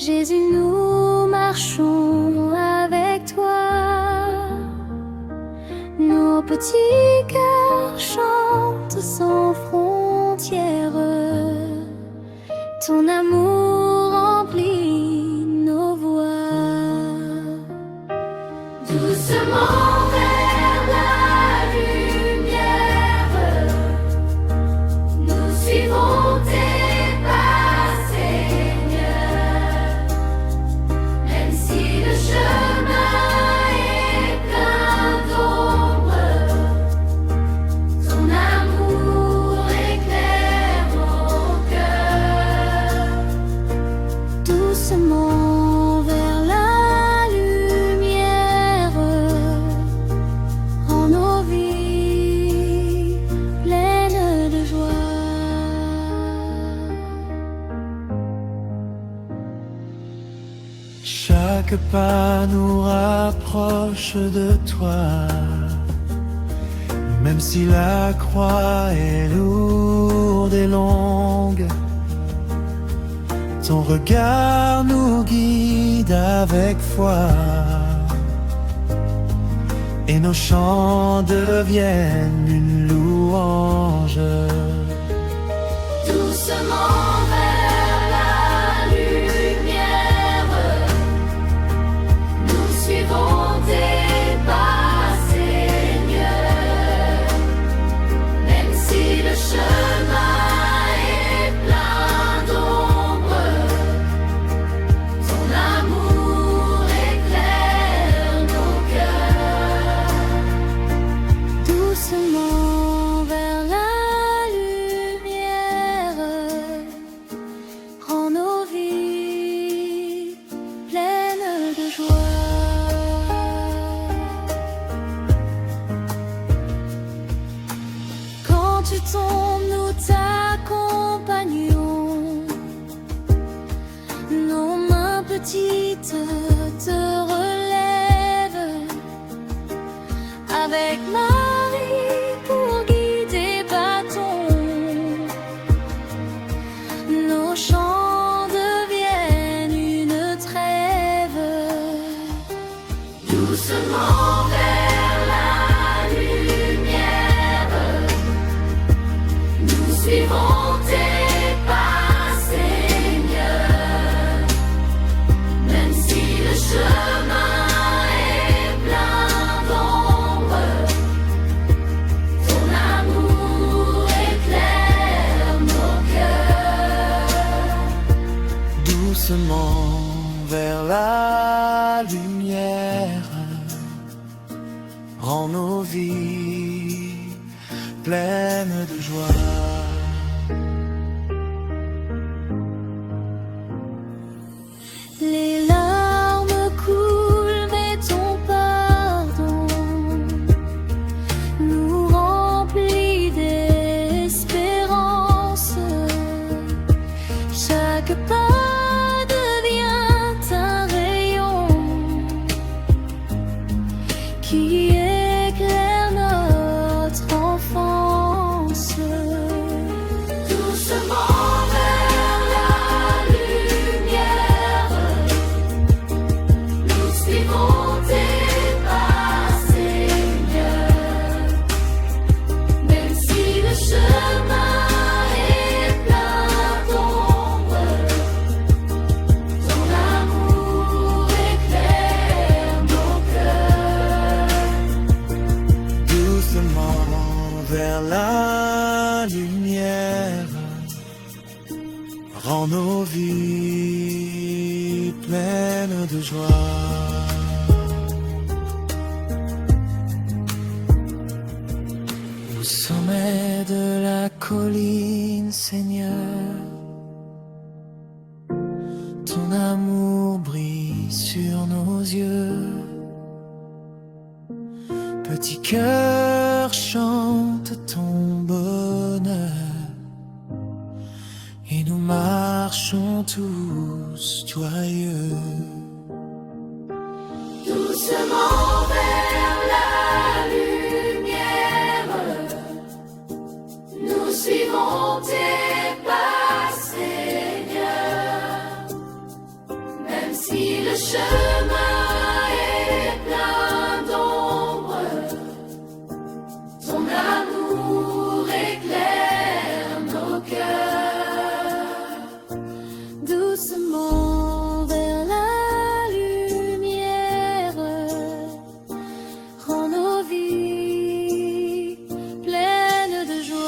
Jésus, nous marchons avec toi. Nos petits cœurs chantent sans frontières. Ton amour remplit nos voix. Doucement vers la lumière, nous suivons tes pas, Seigneur. Même si le chemin est plein d'ombre, ton amour éclaire mon cœur. Doucement vers la lumière, rends nos vies pleines de joie. Chaque pas nous rapproche de toi. Même si la croix est lourde et longue, ton regard nous guide avec foi. Et nos chants deviennent une louange. Doucement vers la lumière, nous suivons tes pas, Seigneur. Même si le chemin est plein d'ombre, ton amour éclaire nos cœurs. Doucement vers la lumière, rends nos vies pleines de joie. Quand tu tombes, nous t'accompagnons. Nos mains petites te relèvent. Avec Marie pour guider bâton, nos chants deviennent une trêve. Doucement vers la lumière, nous suivons tes pas, Seigneur. Même si le chemin est plein d'ombre, ton amour éclaire nos cœurs. Doucement vers la lumière, rends nos vies pleines de joie. Les larmes coulent, mais ton pardon nous remplit d'espérance. Chaque pas devient un rayon qui éclaire notre enfance. Doucement vers la lumière, nous suivons tes pas, Seigneur. Même si le chemin est plein d'ombre, ton amour éclaire nos cœurs. Doucement vers la lumière, rends nos vies pleines de joie. Au sommet de la colline, Seigneur, ton amour brille sur nos yeux. Petit cœur chante ton bonheur, et nous marchons tous joyeux. Doucement vers la lumière, nous suivons tes pas, Seigneur. le chemin est plein d'ombre, ton amour éclaire nos cœurs. Doucement vers la lumière, rends nos vies pleines de joie.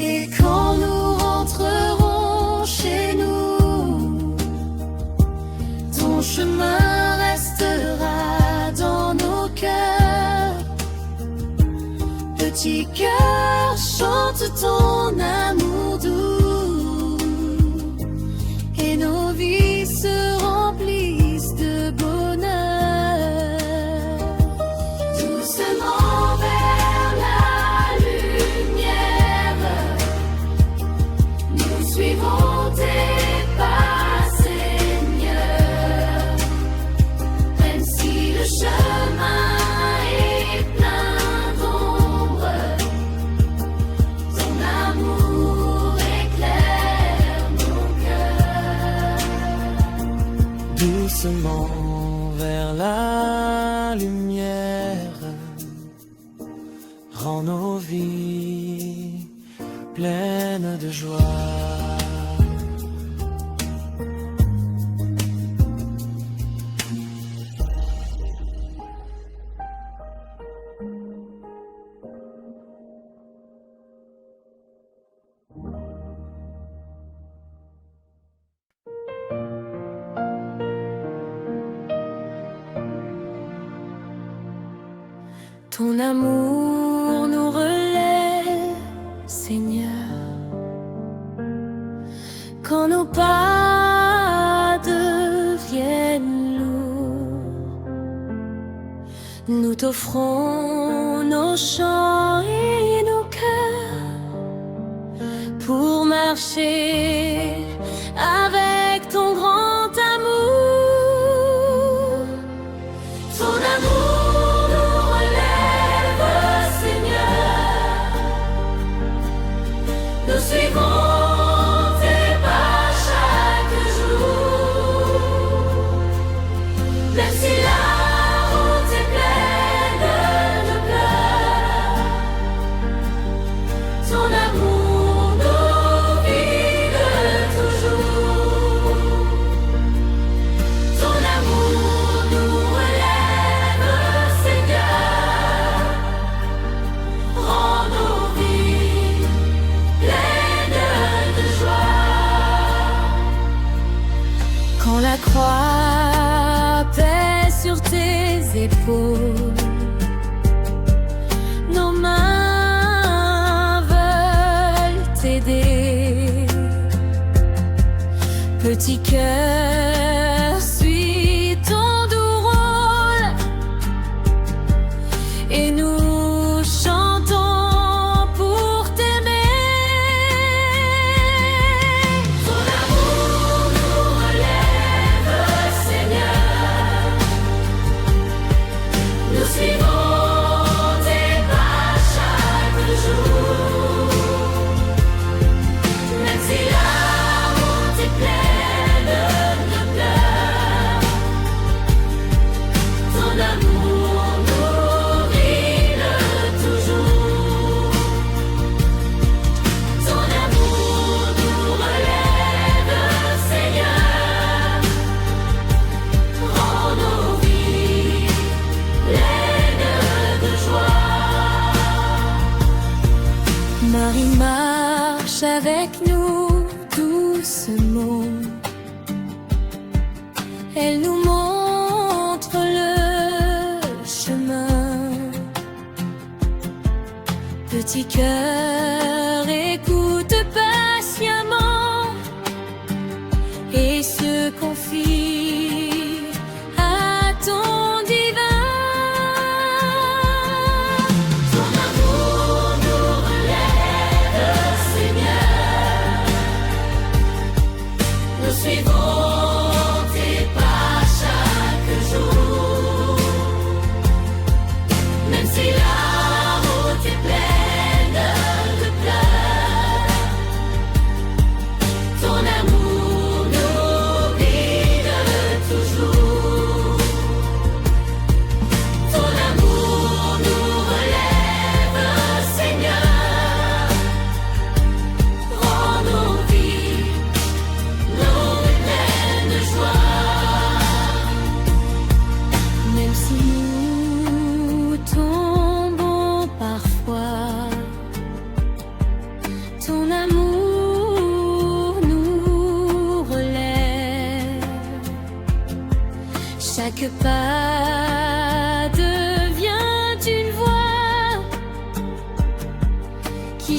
Et quand nous rentrerons chez nous, ton chemin restera dans nos cœurs. Petit cœur, chante ton amour doux, et nos vies se remplissent de bonheur. Doucement vers la lumière, nous suivons tes pas, Seigneur. Même si le chemin est plein d'ombre, ton amour éclaire nos cœurs. Doucement vers la lumière, rends nos vies pleines de joie. Ton amour nous relève, Seigneur. Quand nos pas deviennent lourds, nous t'offrons nos chants et nos cœurs pour marcher avec ton grand amour. Ton amour nous relève, Seigneur. Nous suivons tes pas chaque jour. Même si la route est pleine de pleurs, ton amour nous guide toujours. Ton amour nous relève, Seigneur. Rends nos vies pleines de joie. Quand la croix pèse sur tes épaules, nos mains veulent t'aider. Petit cœur, suis ton doux rôle, et nous chantons pour t'aimer. Ton amour nous relève, Seigneur. Nous suivons tes pas chaque jour. Même si la route est pleine de pleurs, ton amour nous guide toujours. Ton amour nous relève, Seigneur. Rends nos vies pleines de joie. Marie marche avec nous doucement. Elle nous montre le chemin. Petit cœur, écoute patiemment et se confie à ton divin. Ton amour nous relève, Seigneur. Nous suivons tes pas chaque jour. Même si la route est pleine de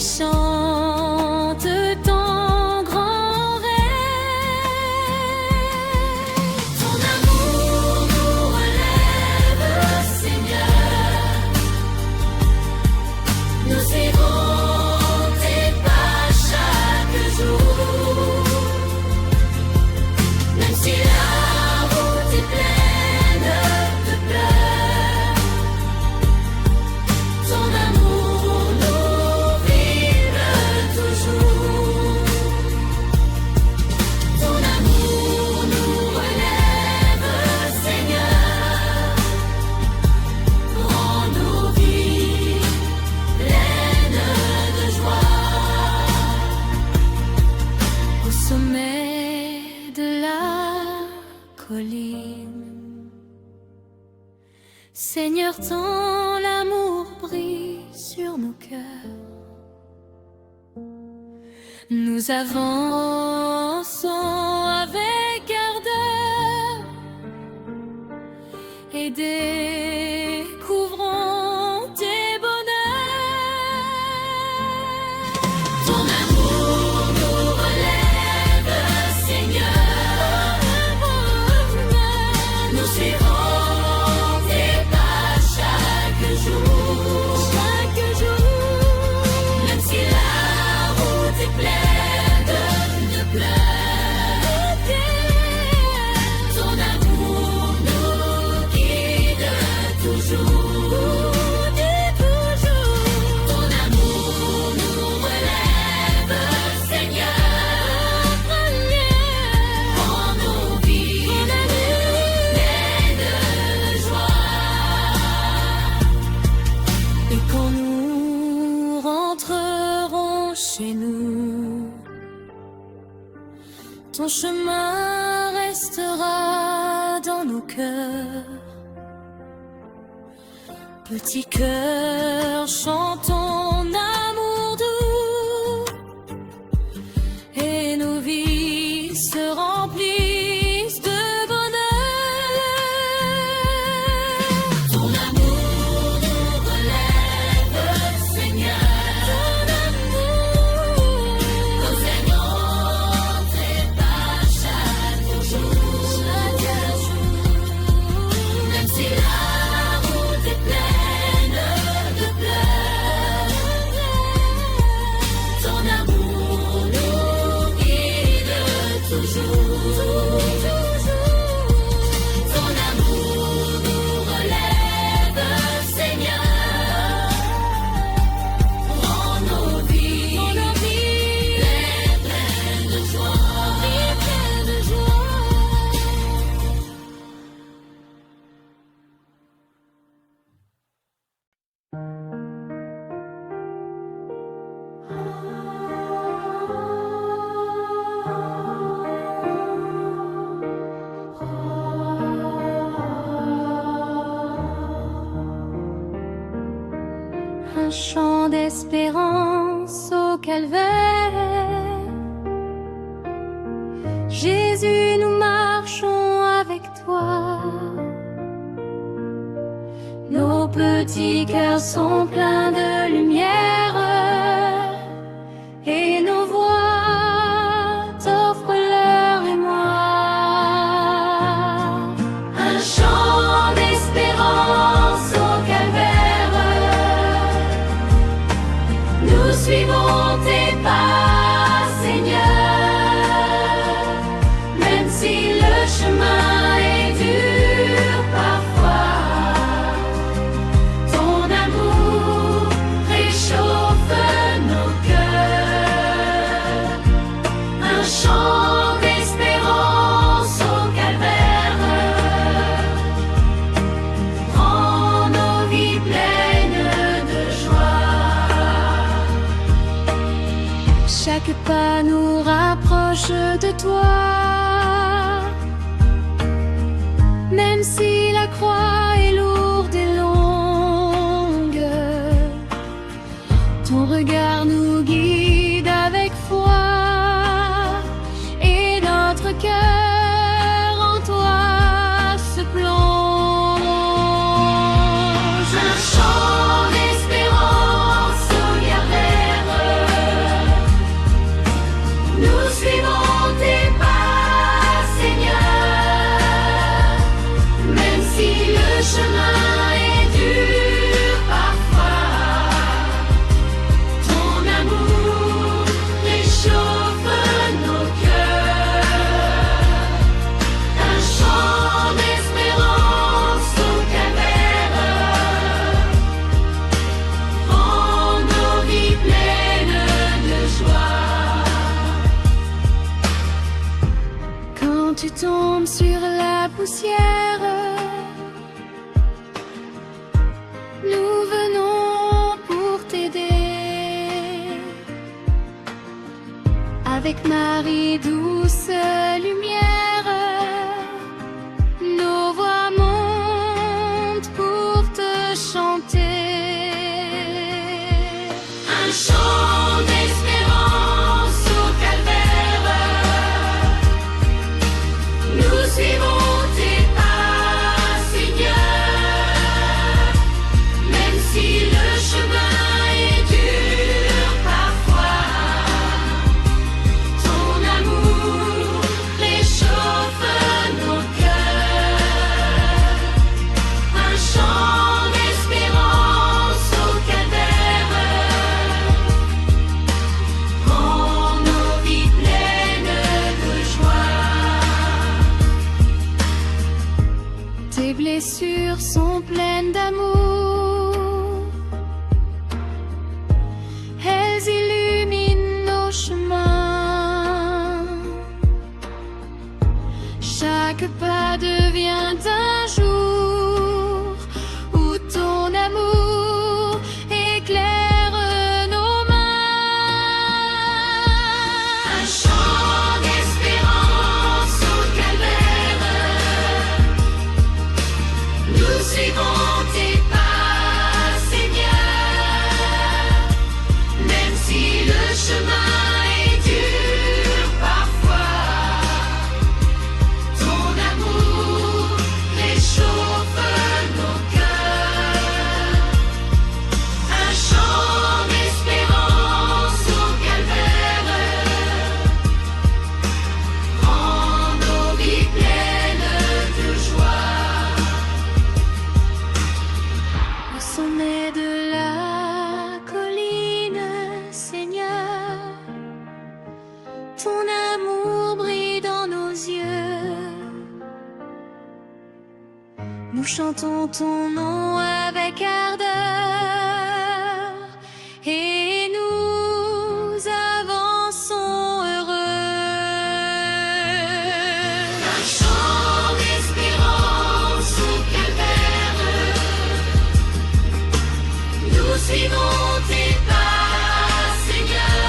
chante ton grand rêve. Ton amour nous relève, Seigneur. Nous suivons tes pas chaque jour. Même si la route est pleine de pleurs, ton amour nous vive toujours. Ton amour nous relève, Seigneur. Rends nos vies pleines de joie. Au sommet de la colline, Seigneur, ton amour brille sur nos cœurs. Nous avançons avec ardeur et découvrons tes bonheurs. Ton amour nous relève, Seigneur. Nous suivons tes pas chaque jour. Chaque jour, Même si la route est pleine de pleurs, ton amour nous guide toujours. Ton amour nous relève, Seigneur. Rends nos vies pleines de joie. Et quand nous rentrerons chez nous, ton chemin restera dans nos cœurs. Petit cœur, chantons amour doux, et nos vies se remplissent de bonheur. Ton amour nous relève, Seigneur. Nous aimons tes pas chaque jour. Même si la route est pleine de pleurs, ton amour nous guide toujours. Ton amour nous relève, Seigneur. Rends nos vies pleines de joie. Un chant d'espérance au calvaire. Jésus, nous marchons avec toi. Nos petits cœurs sont pleins de lumière et nos voix t'offrent leur émoi. Un chant d'espérance au calvaire. Nous suivons tes pas, Seigneur. Même si le chemin est dur parfois, ton amour réchauffe nos cœurs. Un chant d'espérance au calvaire. Rends nos vies pleines de joie. Chaque pas nous rapproche de toi. Même si la croix est lourde et longue, ton regard nous guide avec foi et notre cœur en toi se plonge. Un chant d'espérance au calvaire. Avec Marie, douce lumière, nos voix montent pour te chanter. Un chant d'espérance au calvaire. Nous suivons tes pas, Seigneur. Même si le chemin est dur parfois, ton amour réchauffe nos cœurs. Un chant d'espérance au calvaire rend nos vies pleines de joie. Tes blessures sont pleines d'amour, elles illuminent nos chemins. Chaque pas devient un jour où ton amour éclaire nos mains. Un chant d'espérance au calvaire. Nous suivons tes pas, Seigneur. Même si le chemin est dur parfois, ton amour réchauffe nos cœurs. Un chant d'espérance au calvaire rend nos vies pleines de joie. Au sommet de la colline, Seigneur, ton amour brille dans nos yeux. Nous chantons ton nom avec ardeur et nous avançons heureux. Un chant d'espérance au calvaire. Nous suivons tes pas, Seigneur.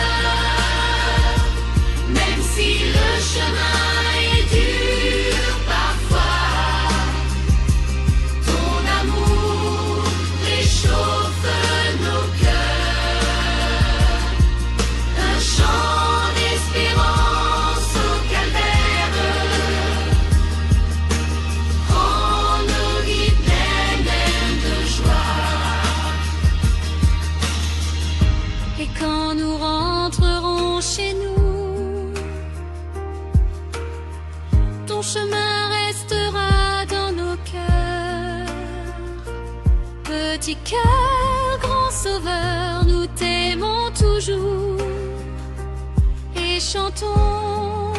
Même si le chemin est dur parfois, ton amour réchauffe nos cœurs. Un chant d'espérance au calvaire rend nos vies pleines de joie. Et quand nous rentrerons chez nous, ton chemin restera dans nos cœurs. Petit cœur, grand sauveur, nous t'aimons toujours et chantons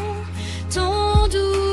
ton doux